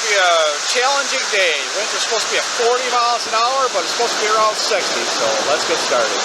be a challenging day. Winds are supposed to be at 40 miles an hour, but it's supposed to be around 60, so let's get started.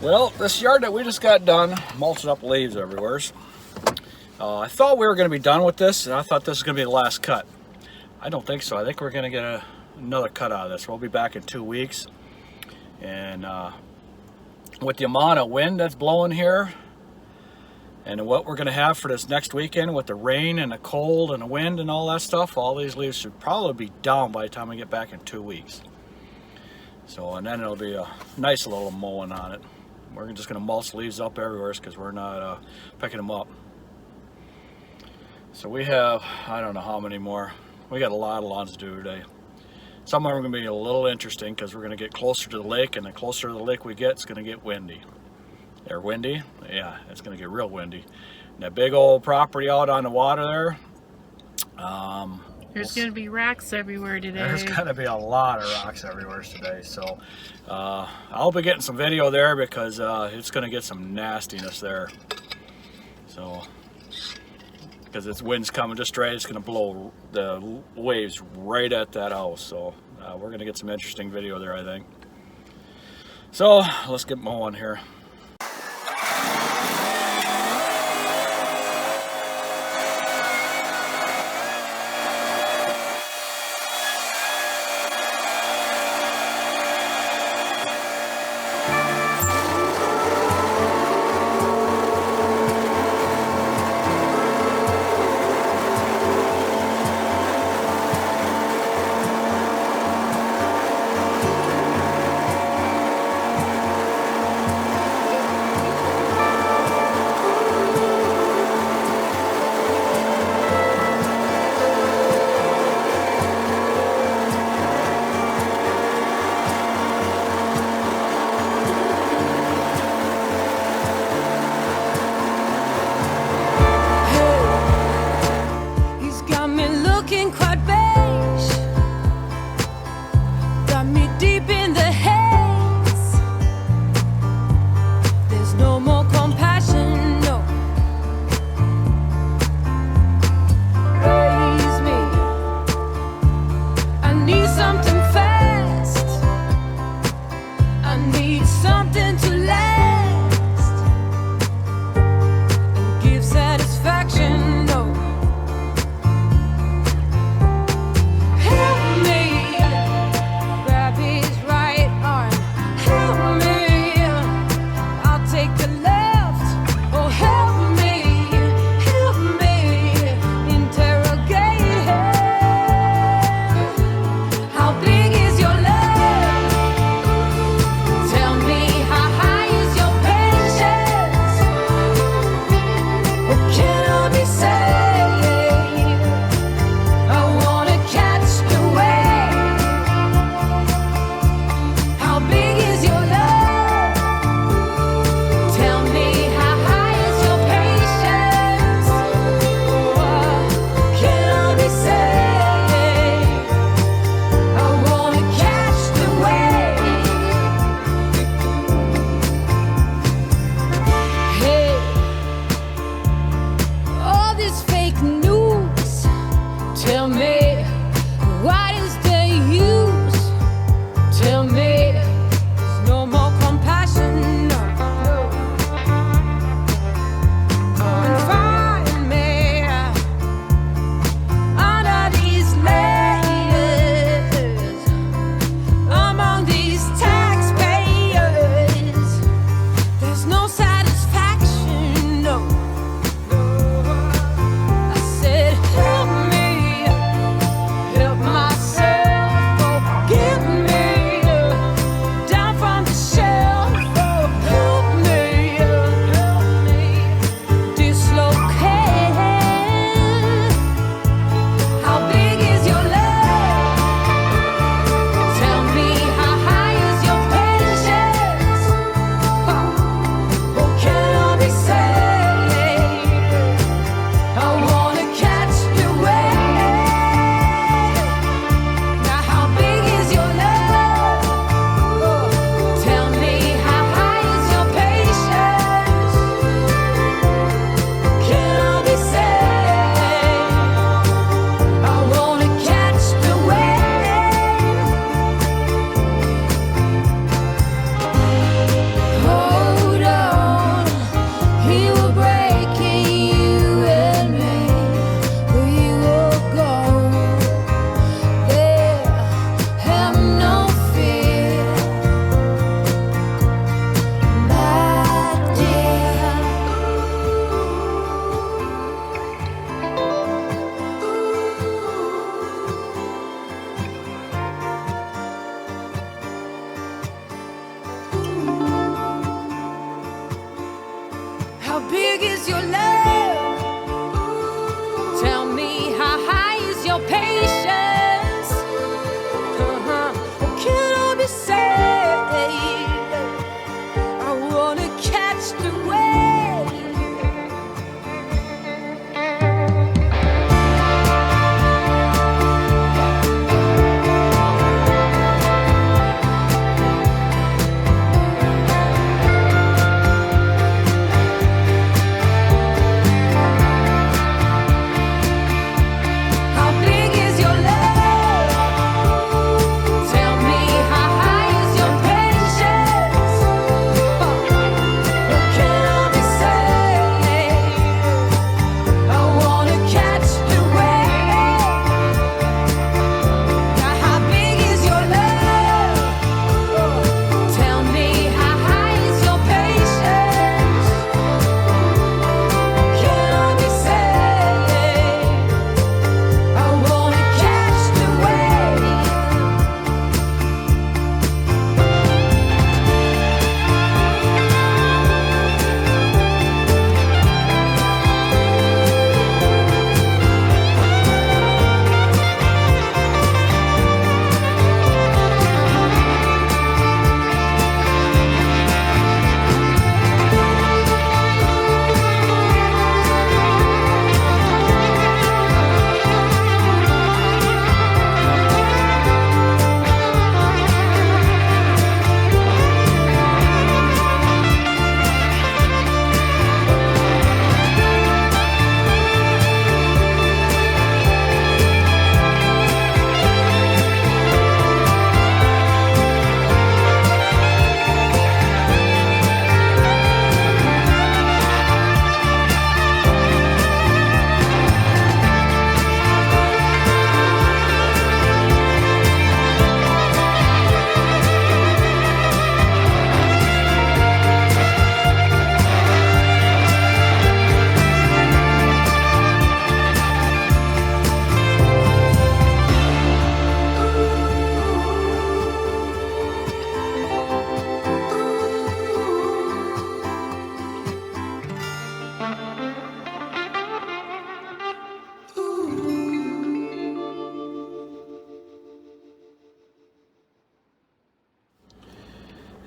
Well, this yard that we just got done, mulching up leaves everywhere. I thought we were going to be done with this, and I thought this was going to be the last cut. I don't think so. I think we're going to get another cut out of this. We'll be back in 2 weeks. And with the amount of wind that's blowing here, and what we're going to have for this next weekend with the rain and the cold and the wind and all that stuff, all these leaves should probably be down by the time we get back in 2 weeks. So, and then it'll be a nice little mowing on it. We're just going to mulch leaves up everywhere because we're not picking them up. So we have, I don't know how many more. We got a lot of lawns to do today. Some of them are going to be a little interesting because we're going to get closer to the lake, and the closer to the lake we get, it's going to get windy. They're windy? Yeah, it's going to get real windy. And that big old property out on the water there, there's going to be rocks everywhere today. There's going to be a lot of rocks everywhere today. So I'll be getting some video there because it's going to get some nastiness there. So, because its wind's coming just right, it's going to blow the waves right at that house. So we're going to get some interesting video there, I think. So let's get mowing here.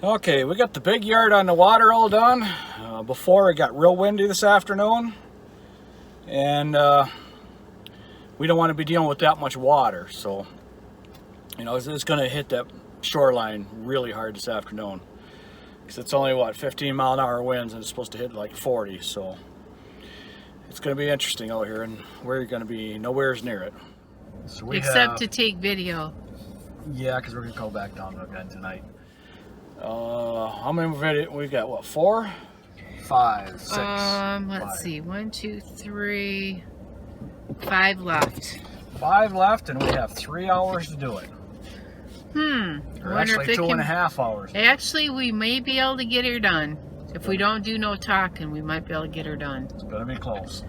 Okay, we got the big yard on the water all done. Before it got real windy this afternoon, and we don't want to be dealing with that much water, so you know it's going to hit that shoreline really hard this afternoon, because it's only what 15-mile-an-hour winds and it's supposed to hit like 40, so it's going to be interesting out here, and we're going to be nowhere's near it. So Except to take video. Yeah, because we're going to go back down again tonight. How many video? We've got what, 4? 5, 6. Let's see. 1, 2, 3, 5 left. 5 left, and we have 3 hours to do it. Or actually 2.5 hours. Actually, we may be able to get her done. If we don't do no talking, we might be able to get her done. It's gonna be close.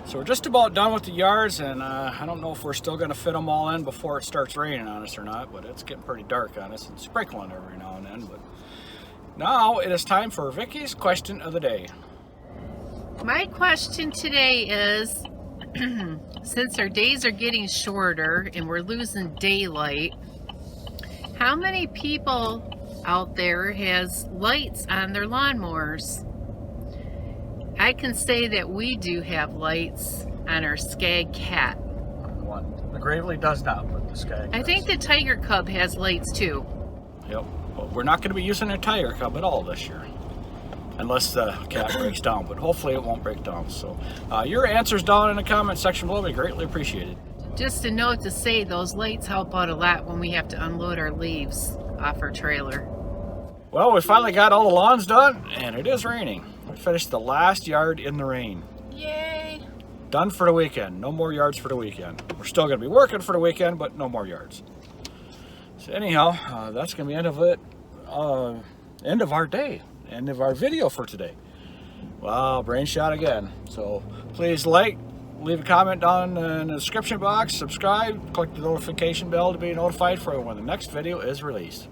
So we're just about done with the yards, and I don't know if we're still gonna fit them all in before it starts raining on us or not, but it's getting pretty dark on us and sprinkling every now and then. But now it is time for Vicky's question of the day. My question today is, since our days are getting shorter and we're losing daylight, how many people out there has lights on their lawnmowers? I can say that we do have lights on our Skag Cat. One. The Gravely does not, but the Skag I think the Tiger Cub has lights too. Yep. But we're not going to be using a Tiger Cub at all this year, unless the cat breaks down, but hopefully it won't break down. So your answers down in the comment section below be greatly appreciated. Just a note to say, those lights help out a lot when we have to unload our leaves off our trailer. Well, we finally got all the lawns done, and it is raining. We finished the last yard in the rain. Yay! Done for the weekend. No more yards for the weekend. We're still going to be working for the weekend, but no more yards. So anyhow, that's going to be end of it. End of our day. End of our video for today. Wow, brain shot again. So please like, leave a comment down in the description box, subscribe, click the notification bell to be notified for when the next video is released.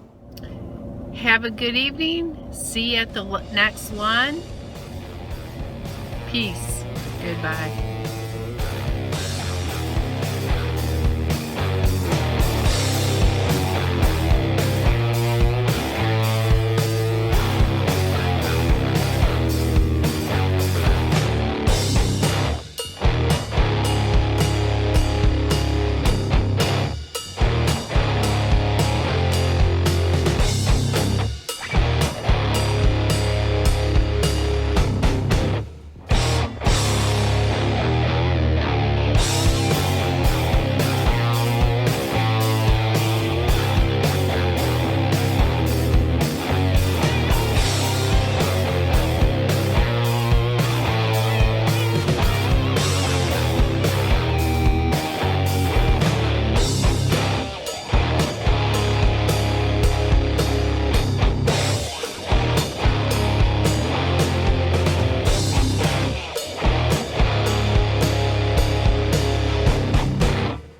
Have a good evening. See you at the next one. Peace. Goodbye.